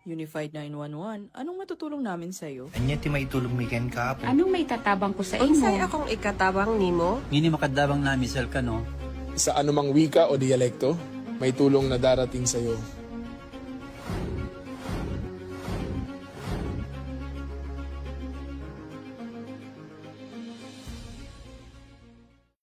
Unified 911, anong matutulong namin sa'yo? Anya ti maitulong mi ken kapo. Anong may tatabang ko sa imo? Unsay akong ikatabang nimo? Ngini makadabang na misal ka no. Sa anumang wika o dialekto, may tulong na darating sa iyo.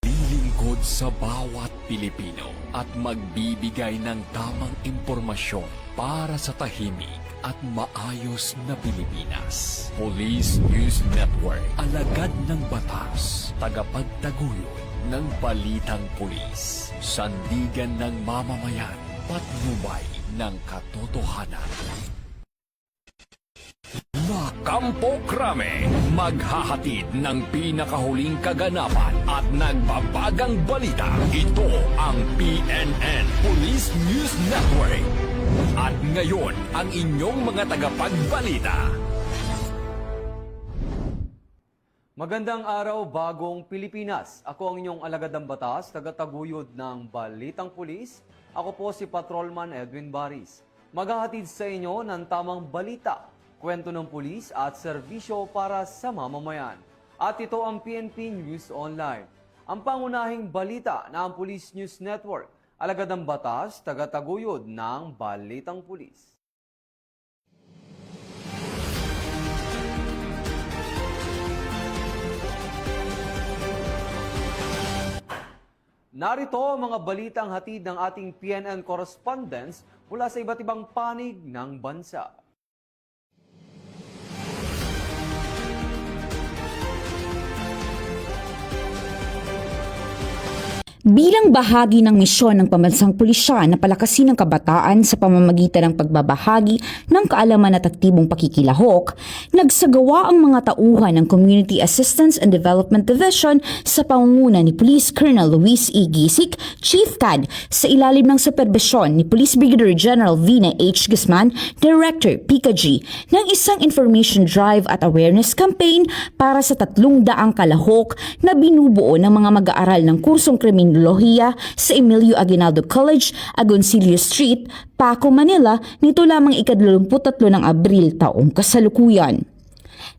Lilingkod sa bawat Pilipino at magbibigay ng tamang impormasyon para sa tahimik at maayos na Pilipinas. Police News Network, alagad ng batas, tagapagtaguyod ng balitang pulis, sandigan ng mamamayan, patnubay ng katotohanan. Kampo Krame, maghahatid ng pinakahuling kaganapan at nagbabagang balita. Ito ang PNN Police News Network. At ngayon, ang inyong mga tagapagbalita. Magandang araw, bagong Pilipinas. Ako ang inyong alagad ng batas, tagataguyod ng Balitang Pulis. Ako po si Patrolman Edwin Baris. Maghahatid sa inyo ng tamang balita, kwento ng pulis at serbisyo para sa mamamayan. At ito ang PNP News Online. Ang pangunahing balita ng Police News Network, alagad ng batas, tagataguyod ng Balitang Pulis. Narito ang mga balitang hatid ng ating PNN correspondents mula sa iba't ibang panig ng bansa. Bilang bahagi ng misyon ng pambansang pulisya na palakasin ang kabataan sa pamamagitan ng pagbabahagi ng kaalaman at aktibong pakikilahok, nagsagawa ang mga tauhan ng Community Assistance and Development Division sa pangunguna ni Police Colonel Luis E. Gisik, Chief CAD, sa ilalim ng superbisyon ni Police Brigadier General Vina H. Guzman, Director PICAG, ng isang information drive at awareness campaign para sa 300 kalahok na binubuo ng mga mag-aaral ng kursong kriminolohiya sa Emilio Aguinaldo College, Agoncillo Street, Paco, Manila, nito lamang ika-23 ng Abril taong kasalukuyan.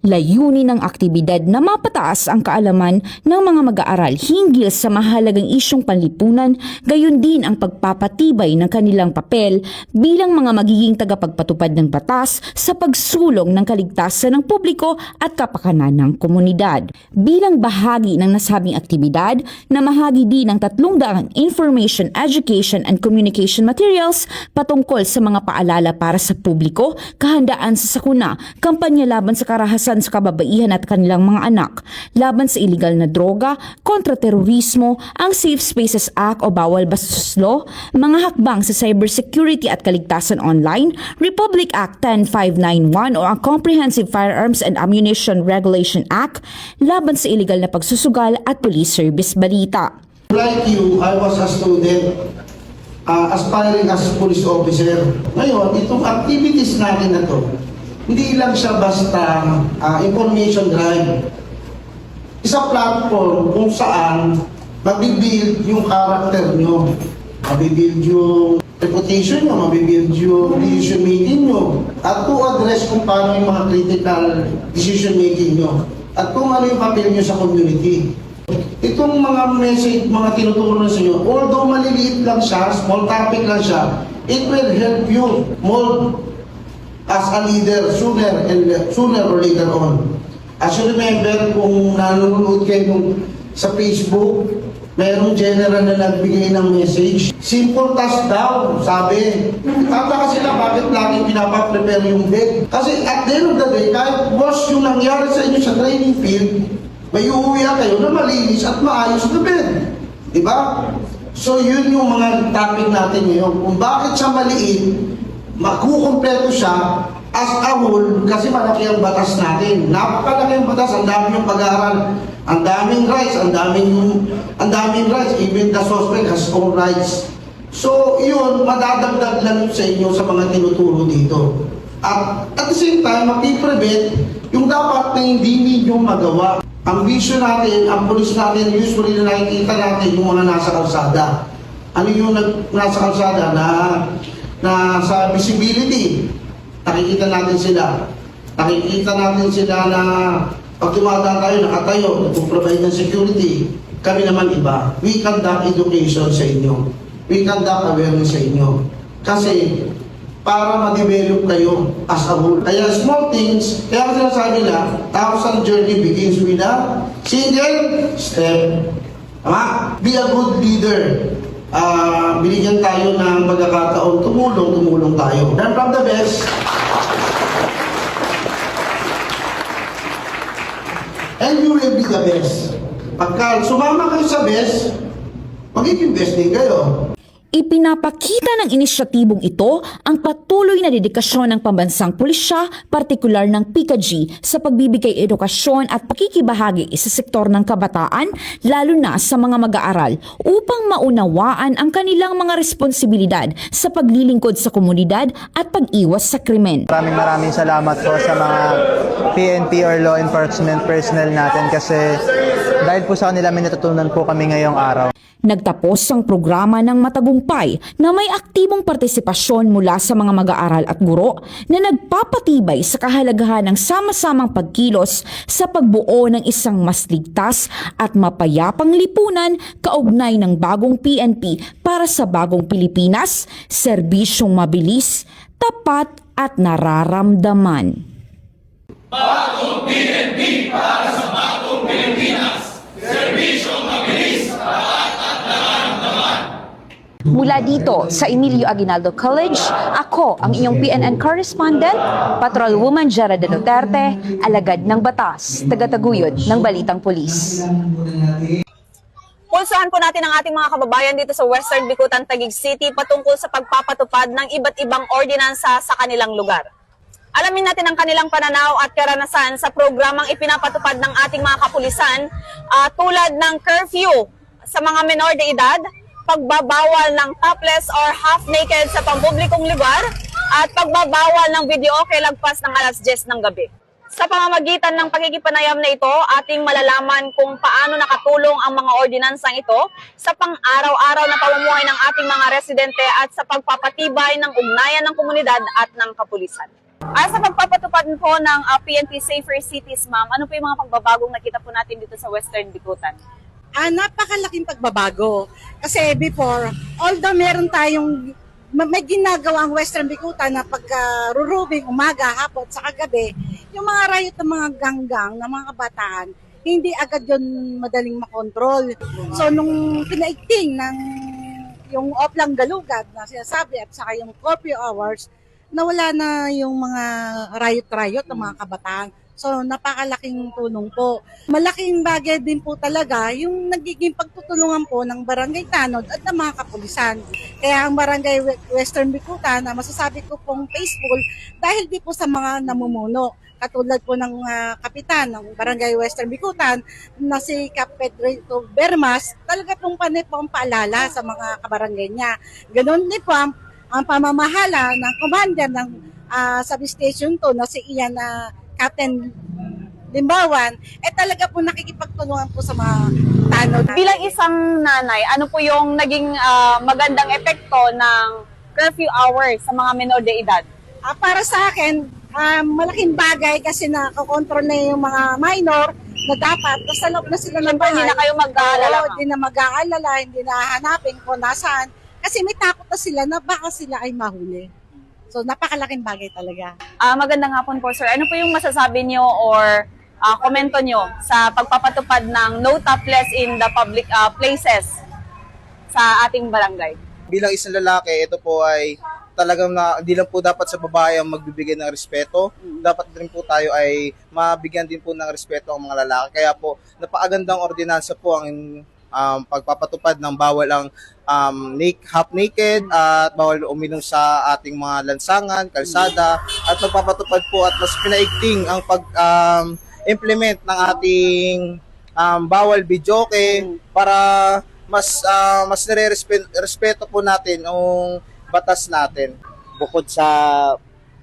Layunin ng aktibidad na mapataas ang kaalaman ng mga mag-aaral hinggil sa mahalagang isyong panlipunan, gayon din ang pagpapatibay ng kanilang papel bilang mga magiging tagapagpatupad ng batas sa pagsulong ng kaligtasan ng publiko at kapakanan ng komunidad. Bilang bahagi ng nasabing aktibidad, namahagi din ng 300 information, education and communication materials patungkol sa mga paalala para sa publiko, kahandaan sa sakuna, kampanya laban sa karahasan sa kababaihan at kanilang mga anak, laban sa iligal na droga, kontraterorismo, ang Safe Spaces Act o Bawal Bastos Law, mga hakbang sa cybersecurity at kaligtasan online, Republic Act 10591 o ang Comprehensive Firearms and Ammunition Regulation Act, laban sa iligal na pagsusugal at police service balita. Like you, I was a student aspiring as police officer. Ngayon, itong activities natin na to, hindi lang siya basta information drive. Isa platform kung saan mabibuild yung character nyo, mabibuild yung reputation nyo, mabibuild yung decision making nyo, at to address kung paano yung mga critical decision making nyo, at kung ano yung papel nyo sa community. Itong mga message, mga tinutulong sa inyo, although maliliit lang siya, small topic lang siya, it will help you mold as a leader sooner or later on. As you remember, kung nanonood kayo sa Facebook, mayroong general na nagbigay ng message. Simple task daw, sabi. Tataka sila bakit lagi pinapaprepare yung bed. Kasi at the end of the day, kahit boss yung nangyari sa inyo sa training field, may uuwi kayo na malinis at maayos na bed. Diba? So yun yung mga topic natin ngayon. Kung bakit siya maliit, makukumpleto siya as a whole kasi malaki ang batas natin. Napakalaki ang batas, ang dami yung pag-aaral, ang daming rights, ang daming rights, even the suspect has own rights. So, yun, madadagdag lang sa inyo sa mga tinuturo dito. At the same time, mapiprevent yung dapat na hindi ninyo magawa. Ang vision natin, ang police natin, usually na nakikita natin yung mga nasa kalsada. Ano yung nasa kalsada na sa visibility. Nakikita natin sila. Nakikita natin sila na pag tumata tayo, nakatayo, nagpo-provide ng security. Kami naman iba. We conduct education sa inyo. We conduct awareness sa inyo. Kasi para ma-develop kayo as a whole. Kaya small things, kaya ang sinasabi na, 1,000 journey begins with a single step. Tama? Be a good leader. Binigyan tayo ng pagkakataon, tumulong tayo. Learn from the best. And you will be the best. Pagka sumama kayo sa best, magiging best din kayo. Ipinapakita ng inisyatibong ito ang patuloy na dedikasyon ng pambansang pulisya, partikular ng PICAG, sa pagbibigay edukasyon at pakikibahagi sa sektor ng kabataan, lalo na sa mga mag-aaral, upang maunawaan ang kanilang mga responsibilidad sa paglilingkod sa komunidad at pag-iwas sa krimen. Maraming salamat po sa mga PNP or law enforcement personnel natin kasi dahil po sa kanila may natutunan po kami ngayong araw. Nagtapos ang programa ng matagumpay na may aktibong partisipasyon mula sa mga mag-aaral at guro na nagpapatibay sa kahalagahan ng sama-samang pagkilos sa pagbuo ng isang mas ligtas at mapayapang lipunan kaugnay ng bagong PNP para sa bagong Pilipinas, serbisyong mabilis, tapat at nararamdaman. Bagong PNP para sa bagong Pilipinas. Serbisyong mabilis, tapat at nararamdaman. Mula dito sa Emilio Aguinaldo College, ako ang inyong PNN correspondent, Patrolwoman Jera de Duterte, alagad ng batas, tagataguyod ng Balitang Pulis. Pulsahan po natin ang ating mga kababayan dito sa Western Bicutan, Taguig City patungkol sa pagpapatupad ng iba't ibang ordinansa sa kanilang lugar. Alamin natin ang kanilang pananaw at karanasan sa programang ipinapatupad ng ating mga kapulisan tulad ng curfew sa mga menor de edad, pagbabawal ng topless or half-naked sa pampublikong lugar, at pagbabawal ng videoke lagpas ng alas 10 ng gabi. Sa pamamagitan ng pakikipanayam na ito, ating malalaman kung paano nakatulong ang mga ordinansang ito sa pang-araw-araw na pamumuhay ng ating mga residente at sa pagpapatibay ng ugnayan ng komunidad at ng kapulisan. Sa pagpapatupad po ng PNP Safer Cities, ma'am, ano po yung mga pagbabagong nakita po natin dito sa Western Bicutan? Napakalaking pagbabago. Kasi before, although meron tayong may ginagawa ang Western Bicutan na pagka-rurubing umaga, hapon, sa kagabi, yung mga riot ng mga ganggang, ng mga kabataan, hindi agad yun madaling makontrol. So, nung pinaigting ng yung oplang galugad na sinasabi at saka yung curfew hours, nawala na yung mga riot-riot ng mga kabataan. So, napakalaking tulong po. Malaking bagay din po talaga yung nagiging pagtutulungan po ng Barangay Tanod at ng mga kapulisan. Kaya ang Barangay Western Bicutan, na masasabi ko pong peaceful dahil di po sa mga namumuno. Katulad po ng kapitan ng Barangay Western Bicutan na si Cap Pedro Bermas, talaga pong panay po ang paalala sa mga kabarangay niya. Ganon din po ang pamamahala ng commander ng substation to na si Ian Captain Limbawan, talaga po nakikipagtulungan po sa mga tanod. Bilang isang nanay, ano po yung naging magandang epekto ng curfew hours sa mga menor de edad? Para sa akin, malaking bagay kasi nakakontrol na yung mga minor na dapat nasa loob na sila ng bahay. Hindi na kayo mag-aalala. Hindi na mag-aalala, hindi na hahanapin kung nasaan. Kasi may takot na sila na baka sila ay mahuli. So, napakalaking bagay talaga. Magandang hapon po, sir. Ano po yung masasabi nyo or komento nyo sa pagpapatupad ng no topless in the public places sa ating barangay? Bilang isang lalaki, ito po ay talagang hindi lang po dapat sa babae ang magbibigay ng respeto. Dapat din po tayo ay mabigyan din po ng respeto ang mga lalaki. Kaya po, napakagandang ordinansa po ang pagpapatupad ng bawal ang half-naked at bawal uminom sa ating mga lansangan, kalsada, at magpapatupad po at mas pinaigting ang pag-implement ng ating bawal videoke para mas nire-respeto po natin ang batas natin. Bukod sa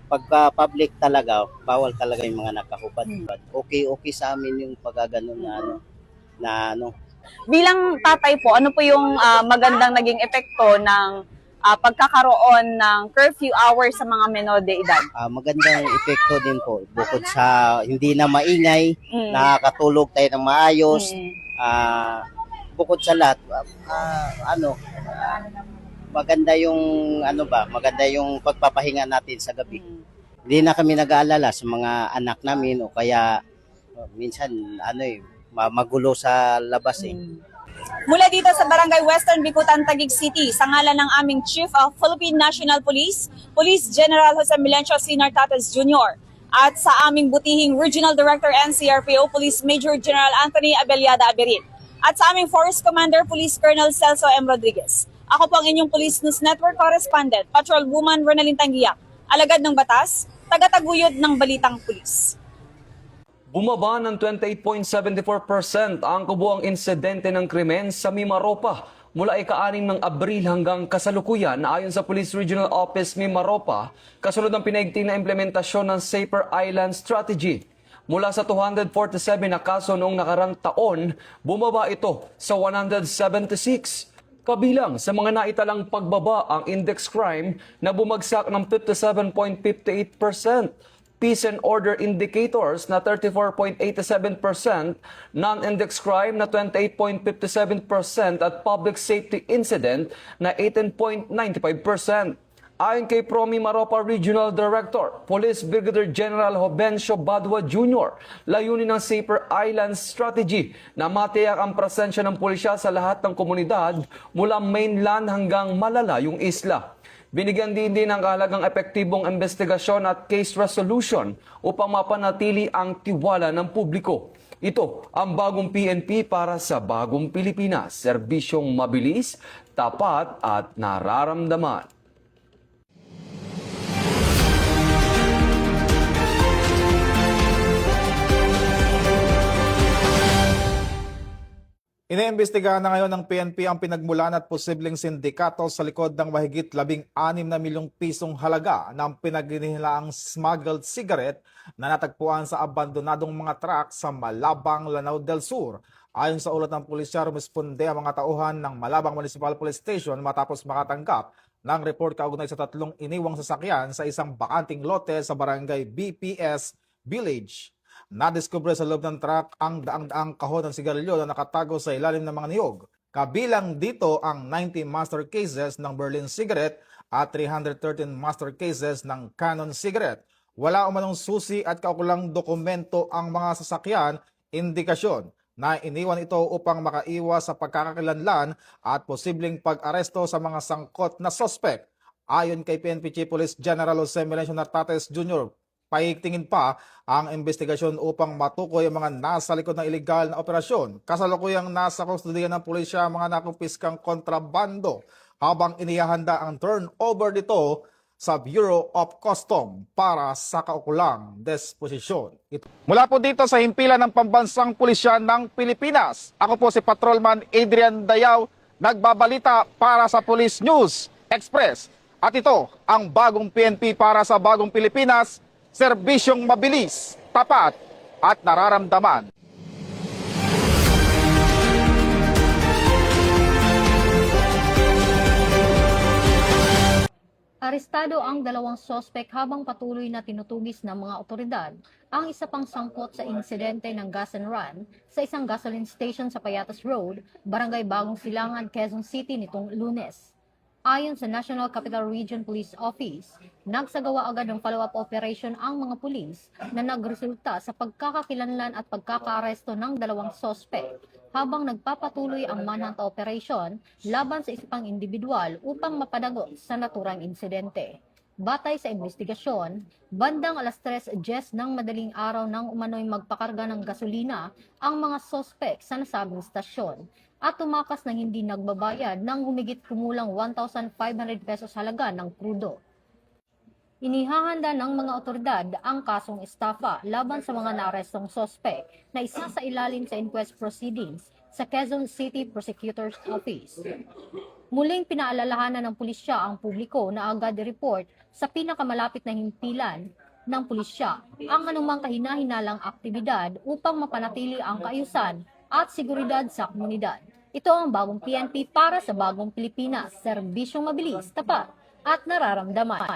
pagka-public talaga, bawal talaga yung mga nakahubad. Okay sa amin yung pagaganon na ano. Bilang tatay po, ano po yung magandang naging epekto ng pagkakaroon ng curfew hours sa mga menor de edad? Magandang epekto din po. Bukod sa hindi na maingay, nakakatulog tayo ng maayos. Bukod sa lahat, maganda yung pagpapahinga natin sa gabi. Hindi na kami nag-aalala sa mga anak namin o kaya minsan magulo sa labas eh. Mula dito sa Barangay Western Bicutan, Taguig City, sa ngalan ng aming Chief of Philippine National Police, Police General Jose Milencio C. Nartates Jr., at sa aming butihing Regional Director NCRPO, Police Major General Anthony Abeliada Aberin, at sa aming Force Commander, Police Colonel Celso M. Rodriguez. Ako po ang inyong Police News Network Correspondent, Patrolwoman Ronaldine Tangiak, alagad ng batas, tagataguyod ng balitang pulis. Bumaba ng 28.74% ang kabuuang insidente ng krimen sa Mimaropa mula ika-6 ng Abril hanggang kasalukuyan ayon sa Police Regional Office Mimaropa, kasunod ng pinaigting na implementasyon ng Safer Island Strategy. Mula sa 247 na kaso noong nakarang taon, bumaba ito sa 176. Kabilang sa mga naitalang pagbaba ang index crime na bumagsak ng 57.58%, peace and order indicators na 34.87%, non-index crime na 28.57% at public safety incident na 18.95%. Ayon kay Promi Maropa Regional Director, Police Brigadier General Jovencio Badua Jr., layunin ng Safer Island Strategy na matiyak ang presensya ng pulisya sa lahat ng komunidad mula mainland hanggang malalayong isla. Binigyan din ng kahalagang epektibong investigasyon at case resolution upang mapanatili ang tiwala ng publiko. Ito ang bagong PNP para sa bagong Pilipinas, serbisyong mabilis, tapat at nararamdaman. Iniimbestigahan na ngayon ng PNP ang pinagmulan at posibleng sindikato sa likod ng mahigit 16 na milyong pisong halaga ng pinagninilaang smuggled cigarette na natagpuan sa abandonadong mga truck sa Malabang, Lanao del Sur. Ayon sa ulat ng pulisya, rumisponde ang mga tauhan ng Malabang Municipal Police Station matapos makatanggap ng report kaugnay sa 3 iniwang sasakyan sa isang bakanting lote sa barangay BPS Village. Nadiskubre sa loob ng truck ang daang-daang kahon ng sigarilyo na nakatago sa ilalim ng mga niyog. Kabilang dito ang 90 master cases ng Berlin cigarette at 313 master cases ng Canon cigarette. Wala umanong susi at kaukulang dokumento ang mga sasakyan, indikasyon na iniwan ito upang makaiwas sa pagkakakilanlan at posibleng pag-aresto sa mga sangkot na sospek. Ayon kay PNP Chief Police General Jose Milencio Nartates Jr., paigtingin pa ang investigasyon upang matukoy ang mga nasa likod ng iligal na operasyon. Kasalukuyang nasa kustodiya ng pulisya ang mga nakumpiskang kontrabando habang inihahanda ang turnover nito sa Bureau of Custom para sa kaukulang disposisyon. Mula po dito sa himpilan ng Pambansang Pulisya ng Pilipinas, ako po si Patrolman Adrian Dayaw, nagbabalita para sa Police News Express. At ito ang bagong PNP para sa bagong Pilipinas, serbisyong mabilis, tapat at nararamdaman. Arestado ang 2 sospek habang patuloy na tinutugis ng mga otoridad ang isa pang sangkot sa insidente ng gas and run sa isang gasoline station sa Payatas Road, Barangay Bagong Silangan, Quezon City nitong Lunes. Ayon sa National Capital Region Police Office, nagsagawa agad ng follow-up operation ang mga pulis na nagresulta sa pagkakakilanlan at pagkakaaresto ng 2 sospek habang nagpapatuloy ang manhunt operation laban sa isa pang individual upang mapadagot sa naturang insidente. Batay sa investigasyon, bandang 3:10 ng madaling araw nang umano'y magpakarga ng gasolina ang mga sospek sa nasabing stasyon at tumakas ng hindi nagbabayad ng humigit kumulang 1,500 pesos halaga ng krudo. Inihahanda ng mga otoridad ang kasong estafa laban sa mga naarestong sospek na isa sa ilalim sa inquest proceedings sa Quezon City Prosecutor's Office. Muling pinaalalahanan ng pulisya ang publiko na agad i-report sa pinakamalapit na himpilan ng pulisya ang anumang kahina-hinalang aktibidad upang mapanatili ang kaayusan at seguridad sa komunidad. Ito ang bagong PNP para sa bagong Pilipinas, serbisyong mabilis, tapat at nararamdaman.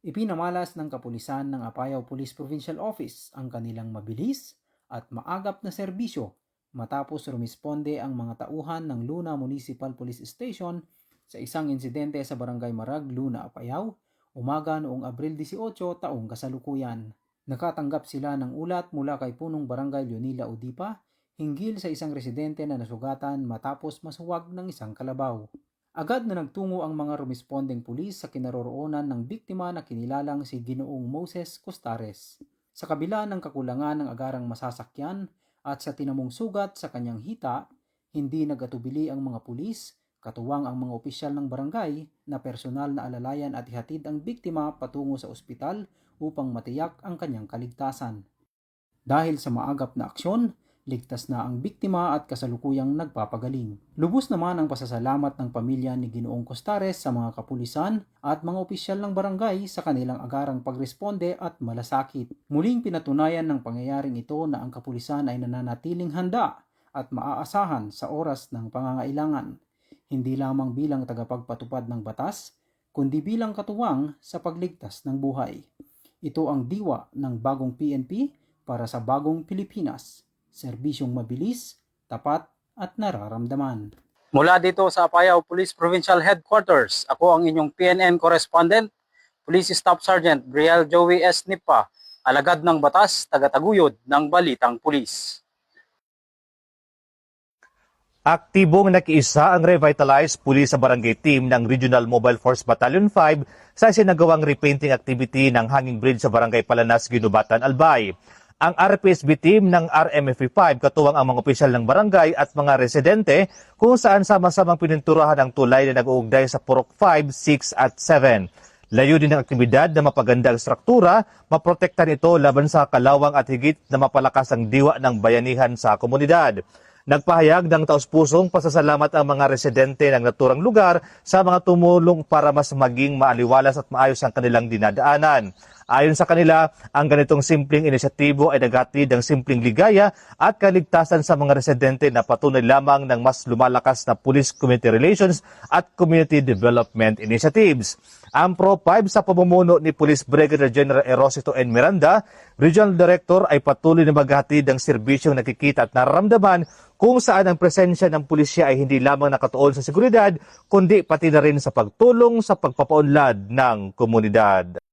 Ipinamalas ng kapulisan ng Apayao Police Provincial Office ang kanilang mabilis at maagap na serbisyo matapos rumisponde ang mga tauhan ng Luna Municipal Police Station sa isang insidente sa Barangay Marag, Luna, Apayao, umaga noong Abril 18 taong kasalukuyan. Nakatanggap sila ng ulat mula kay punong Barangay Leonila Udipa hinggil sa isang residente na nasugatan matapos masuwag ng isang kalabaw. Agad na nagtungo ang mga rumispondeng pulis sa kinaroroonan ng biktima na kinilalang si Ginoong Moses Costares. Sa kabila ng kakulangan ng agarang masasakyan at sa tinamong sugat sa kanyang hita, hindi nagatubili ang mga pulis, katuwang ang mga opisyal ng barangay na personal na alalayan at ihatid ang biktima patungo sa ospital upang matiyak ang kanyang kaligtasan. Dahil sa maagap na aksyon, ligtas na ang biktima at kasalukuyang nagpapagaling. Lubos naman ang pasasalamat ng pamilya ni Ginoong Costares sa mga kapulisan at mga opisyal ng barangay sa kanilang agarang pagresponde at malasakit. Muling pinatunayan ng pangyayaring ito na ang kapulisan ay nananatiling handa at maaasahan sa oras ng pangangailangan, hindi lamang bilang tagapagpatupad ng batas, kundi bilang katuwang sa pagligtas ng buhay. Ito ang diwa ng bagong PNP para sa bagong Pilipinas. Serbisyong mabilis, tapat at nararamdaman. Mula dito sa Apayao Police Provincial Headquarters, ako ang inyong PNN correspondent, Police Staff Sergeant Briel Joey S. Nipa, alagad ng batas, tagataguyod ng Balitang Pulis. Aktibong nakiisa ang revitalized police sa barangay team ng Regional Mobile Force Battalion 5 sa sinagawang repainting activity ng hanging bridge sa barangay Palanas, Ginubatan, Albay. Ang RPSB team ng RMFE 5 katuwang ang mga opisyal ng barangay at mga residente kung saan sama-samang pininturahan ang tulay na nag-uugday sa Purok 5, 6 at 7. Layo din ng aktibidad na mapaganda ang struktura, maprotektan ito laban sa kalawang at higit na mapalakas ang diwa ng bayanihan sa komunidad. Nagpahayag ng taus-pusong pasasalamat ang mga residente ng naturang lugar sa mga tumulong para mas maging maaliwalas at maayos ang kanilang dinadaanan. Ayon sa kanila, ang ganitong simpleng inisyatibo ay naghatid ng simpleng ligaya at kaligtasan sa mga residente na patunay lamang ng mas lumalakas na police-community relations at community development initiatives. Ang Pro 5 sa pamumuno ni Police Brigadier General Erosito N. Miranda, Regional Director ay patuloy na maghatid ng serbisyong nakikita at nararamdaman kung saan ang presensya ng pulisya ay hindi lamang nakatuon sa seguridad, kundi pati na rin sa pagtulong sa pagpapaunlad ng komunidad.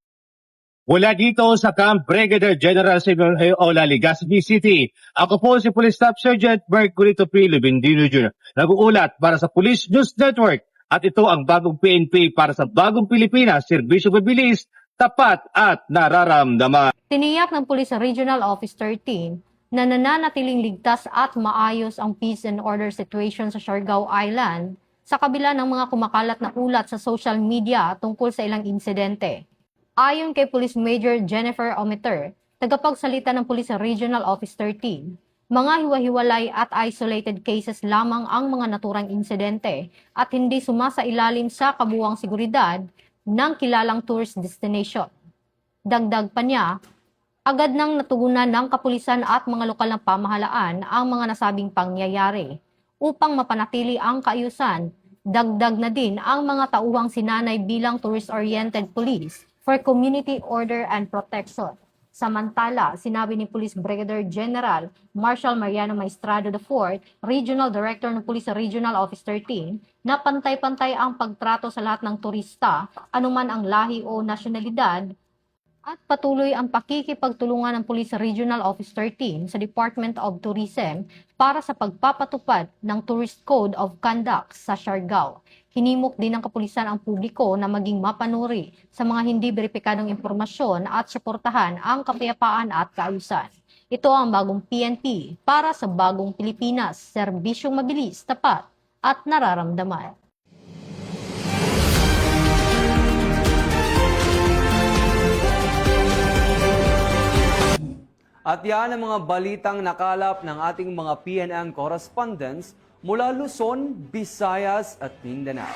Mula dito sa Camp Brigadier General Simeon Ola, Legazpi City, ako po si Police Staff Sergeant Mercurito P. Lubindino Jr. Nag-uulat para sa Police News Network at ito ang bagong PNP para sa bagong Pilipinas, serbisyo mabilis, tapat at nararamdaman. Tiniyak ng Police Regional Office 13 na nananatiling ligtas at maayos ang peace and order situation sa Siargao Island sa kabila ng mga kumakalat na ulat sa social media tungkol sa ilang insidente. Ayon kay Police Major Jennifer Ometer, tagapagsalita ng Police Regional Office 13, mga hiwa-hiwalay at isolated cases lamang ang mga naturang insidente at hindi sumasailalim sa kabuuang seguridad ng kilalang tourist destination. Dagdag pa niya, agad nang natugunan ng kapulisan at mga lokal na pamahalaan ang mga nasabing pangyayari upang mapanatili ang kaayusan. Dagdag na din ang mga tauhang sinanay bilang tourist-oriented police for community order and protection. Samantala, sinabi ni Police Brigadier General Marshal Mariano Maestrado IV, Regional Director ng Police Regional Office 13, na pantay-pantay ang pagtrato sa lahat ng turista, anuman ang lahi o nasyonalidad, at patuloy ang pakikipagtulungan ng Police Regional Office 13 sa Department of Tourism para sa pagpapatupad ng Tourist Code of Conduct sa Siargao. Hinimok din ng kapulisan ang publiko na maging mapanuri sa mga hindi beripikadong impormasyon at suportahan ang kapayapaan at kaayusan. Ito ang bagong PNP para sa bagong Pilipinas, serbisyong mabilis, tapat at nararamdaman. At yan ang mga balitang nakalap ng ating mga PNN correspondents mula Luzon, Visayas at Mindanao.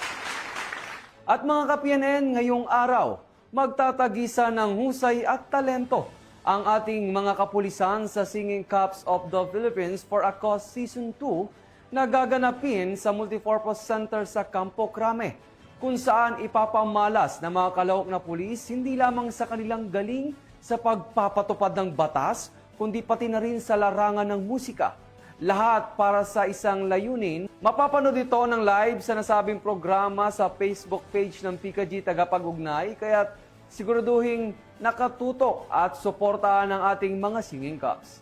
At mga ka-PNN, ngayong araw, magtatagisa ng husay at talento ang ating mga kapulisan sa Singing Cups of the Philippines for a Cause Season 2 na gaganapin sa Multipurpose Center sa Campo Crame, kung saan ipapamalas ng mga kalahok na pulis hindi lamang sa kanilang galing sa pagpapatupad ng batas, kundi pati na rin sa larangan ng musika. Lahat para sa isang layunin. Mapapanood ito ng live sa nasabing programa sa Facebook page ng PKG Tagapag-Ugnay, kaya siguraduhin nakatutok at suportahan ng ating mga Singing Cups.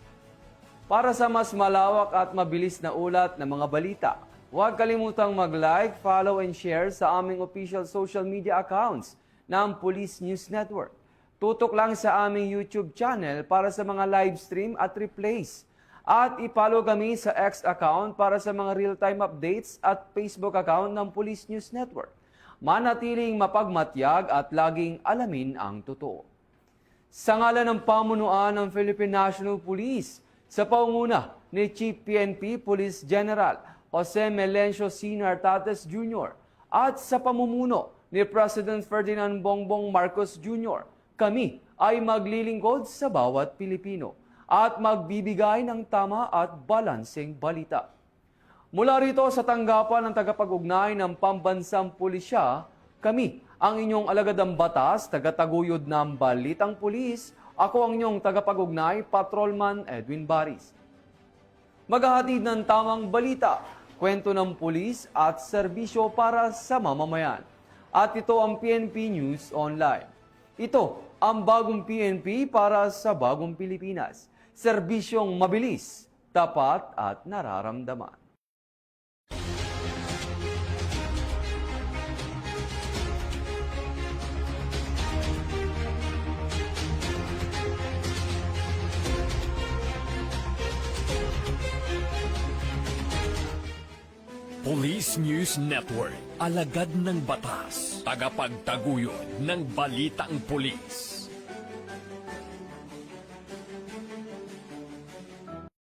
Para sa mas malawak at mabilis na ulat ng mga balita, huwag kalimutang mag-like, follow and share sa aming official social media accounts ng Police News Network. Tutok lang sa aming YouTube channel para sa mga live stream at replays. At ipollow kami sa X account para sa mga real-time updates at Facebook account ng Police News Network. Manatiling mapagmatyag at laging alamin ang totoo. Sa ngalan ng pamunuan ng Philippine National Police, sa paunguna ni Chief PNP Police General Jose Melencio Sr. Tates Jr. at sa pamumuno ni President Ferdinand Bongbong Marcos Jr., kami ay maglilingkod sa bawat Pilipino at magbibigay ng tama at balanseng balita. Mula rito sa tanggapan ng tagapag-ugnay ng Pambansang Pulisya, kami ang inyong alagadang batas, tagataguyod ng Balitang Pulis. Ako ang inyong tagapag-ugnay, Patrolman Edwin Baris. Maghahatid ng tamang balita, kwento ng pulis at serbisyo para sa mamamayan. At ito ang PNP News Online. Ito ang bagong PNP para sa bagong Pilipinas. Serbisyong mabilis, tapat at nararamdaman. Police News Network, alagad ng batas, tagapagtaguyod ng balitang pulis.